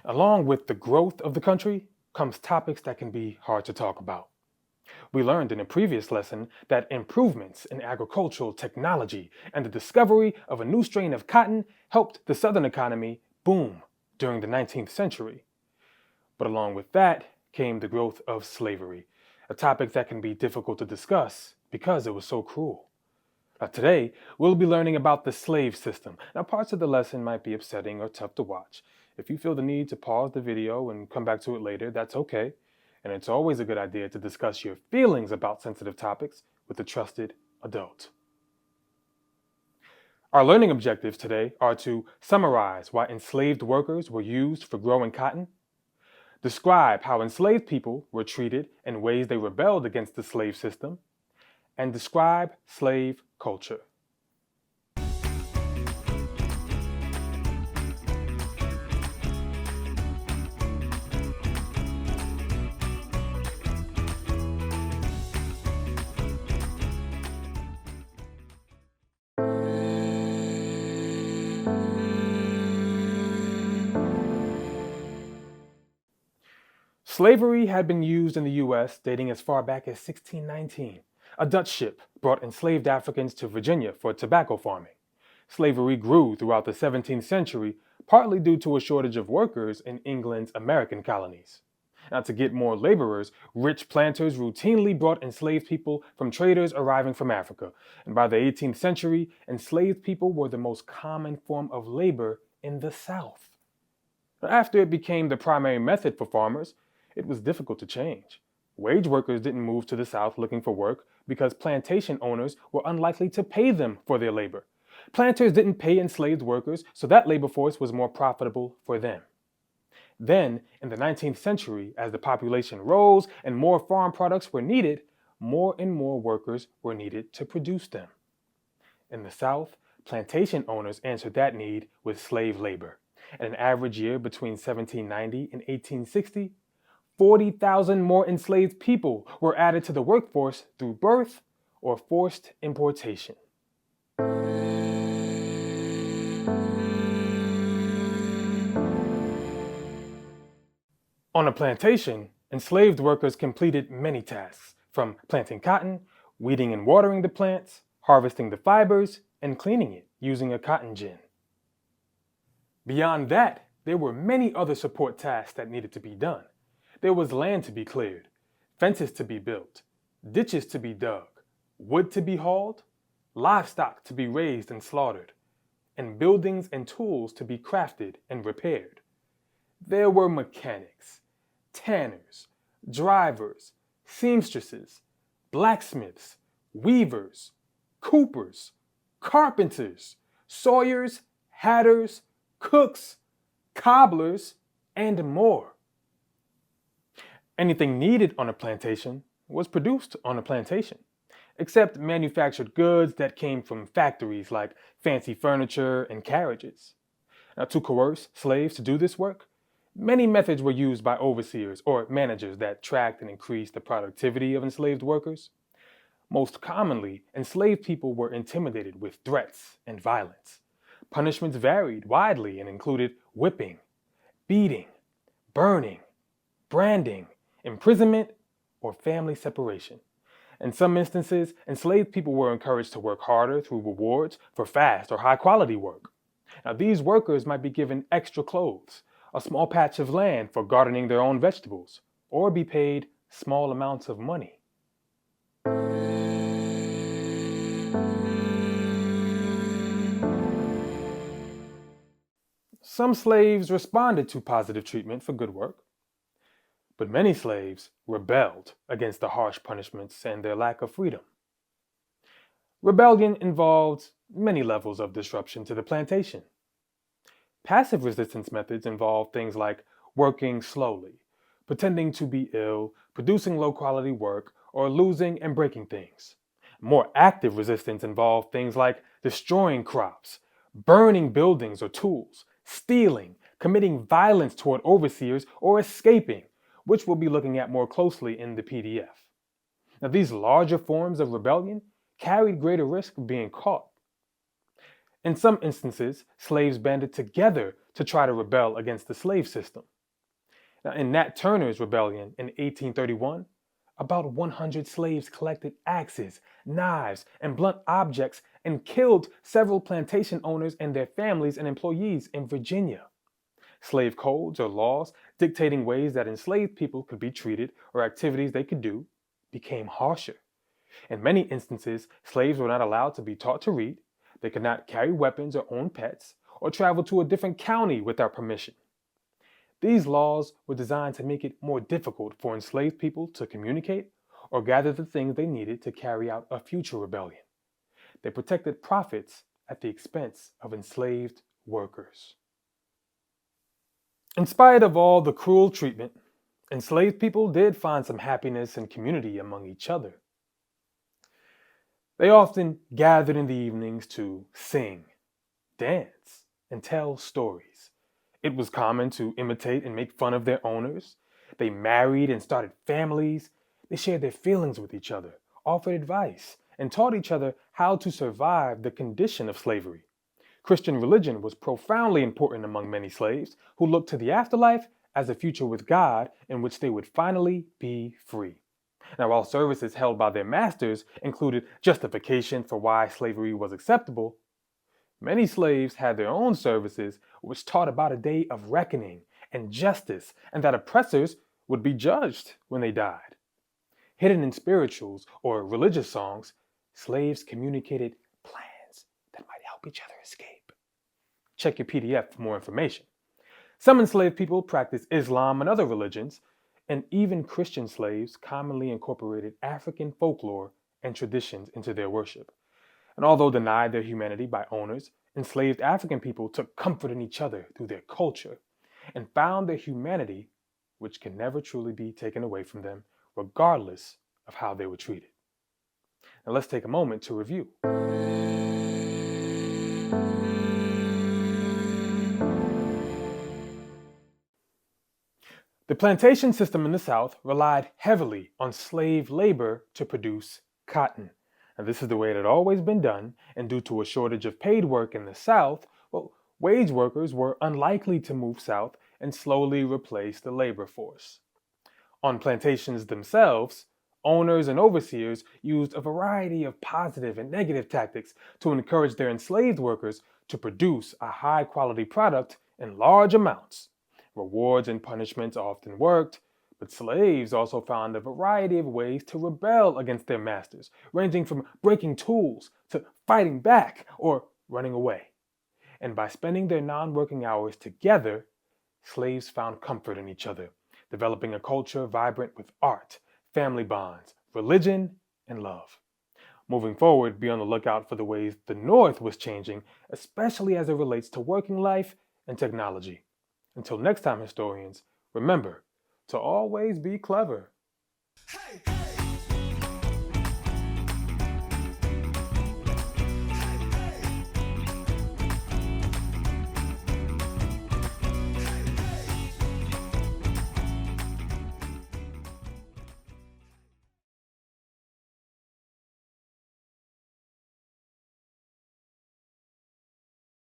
Along with the growth of the country comes topics that can be hard to talk about. We learned in a previous lesson that improvements in agricultural technology and the discovery of a new strain of cotton helped the Southern economy boom during the 19th century. But along with that came the growth of slavery, a topic that can be difficult to discuss because it was so cruel. Today, we'll be learning about the slave system. Now, parts of the lesson might be upsetting or tough to watch. If you feel the need to pause the video and come back to it later, that's okay. And it's always a good idea to discuss your feelings about sensitive topics with a trusted adult. Our learning objectives today are to summarize why enslaved workers were used for growing cotton, describe how enslaved people were treated and ways they rebelled against the slave system, and describe slave culture. Slavery had been used in the U.S. dating as far back as 1619. A Dutch ship brought enslaved Africans to Virginia for tobacco farming. Slavery grew throughout the 17th century, partly due to a shortage of workers in England's American colonies. Now, to get more laborers, rich planters routinely brought enslaved people from traders arriving from Africa. And by the 18th century, enslaved people were the most common form of labor in the South. After it became the primary method for farmers, it was difficult to change. Wage workers didn't move to the South looking for work because plantation owners were unlikely to pay them for their labor. Planters didn't pay enslaved workers, so that labor force was more profitable for them. Then, in the 19th century, as the population rose and more farm products were needed, more and more workers were needed to produce them. In the South, plantation owners answered that need with slave labor. In an average year between 1790 and 1860, 40,000 more enslaved people were added to the workforce through birth or forced importation. On a plantation, enslaved workers completed many tasks, from planting cotton, weeding and watering the plants, harvesting the fibers, and cleaning it using a cotton gin. Beyond that, there were many other support tasks that needed to be done. There was land to be cleared, fences to be built, ditches to be dug, wood to be hauled, livestock to be raised and slaughtered, and buildings and tools to be crafted and repaired. There were mechanics, tanners, drivers, seamstresses, blacksmiths, weavers, coopers, carpenters, sawyers, hatters, cooks, cobblers, and more. Anything needed on a plantation was produced on a plantation, except manufactured goods that came from factories like fancy furniture and carriages. Now, to coerce slaves to do this work, many methods were used by overseers or managers that tracked and increased the productivity of enslaved workers. Most commonly, enslaved people were intimidated with threats and violence. Punishments varied widely and included whipping, beating, burning, branding, imprisonment, or family separation. In some instances, enslaved people were encouraged to work harder through rewards for fast or high-quality work. Now, these workers might be given extra clothes, a small patch of land for gardening their own vegetables, or be paid small amounts of money. Some slaves responded to positive treatment for good work, but many slaves rebelled against the harsh punishments and their lack of freedom. Rebellion involved many levels of disruption to the plantation. Passive resistance methods involved things like working slowly, pretending to be ill, producing low-quality work, or losing and breaking things. More active resistance involved things like destroying crops, burning buildings or tools, stealing, committing violence toward overseers, or escaping, which we'll be looking at more closely in the PDF. Now, these larger forms of rebellion carried greater risk of being caught. In some instances, slaves banded together to try to rebel against the slave system. Now, in Nat Turner's rebellion in 1831, about 100 slaves collected axes, knives, and blunt objects and killed several plantation owners and their families and employees in Virginia. Slave codes or laws dictating ways that enslaved people could be treated or activities they could do became harsher. In many instances, slaves were not allowed to be taught to read, they could not carry weapons or own pets, or travel to a different county without permission. These laws were designed to make it more difficult for enslaved people to communicate or gather the things they needed to carry out a future rebellion. They protected profits at the expense of enslaved workers. In spite of all the cruel treatment, enslaved people did find some happiness and community among each other. They often gathered in the evenings to sing, dance, and tell stories. It was common to imitate and make fun of their owners. They married and started families. They shared their feelings with each other, offered advice, and taught each other how to survive the condition of slavery. Christian religion was profoundly important among many slaves who looked to the afterlife as a future with God in which they would finally be free. Now, while services held by their masters included justification for why slavery was acceptable, many slaves had their own services which taught about a day of reckoning and justice and that oppressors would be judged when they died. Hidden in spirituals or religious songs, slaves communicated plans that might help each other escape. Check your PDF for more information. Some enslaved people practiced Islam and other religions, and even Christian slaves commonly incorporated African folklore and traditions into their worship. And although denied their humanity by owners, enslaved African people took comfort in each other through their culture and found their humanity, which can never truly be taken away from them, regardless of how they were treated. Now let's take a moment to review. The plantation system in the South relied heavily on slave labor to produce cotton. And this is the way it had always been done, and due to a shortage of paid work in the South, wage workers were unlikely to move south and slowly replace the labor force. On plantations themselves, owners and overseers used a variety of positive and negative tactics to encourage their enslaved workers to produce a high-quality product in large amounts. Rewards and punishments often worked, but slaves also found a variety of ways to rebel against their masters, ranging from breaking tools to fighting back or running away. And by spending their non-working hours together, slaves found comfort in each other, developing a culture vibrant with art, family bonds, religion, and love. Moving forward, be on the lookout for the ways the North was changing, especially as it relates to working life and technology. Until next time, historians, remember to always be clever. Hey!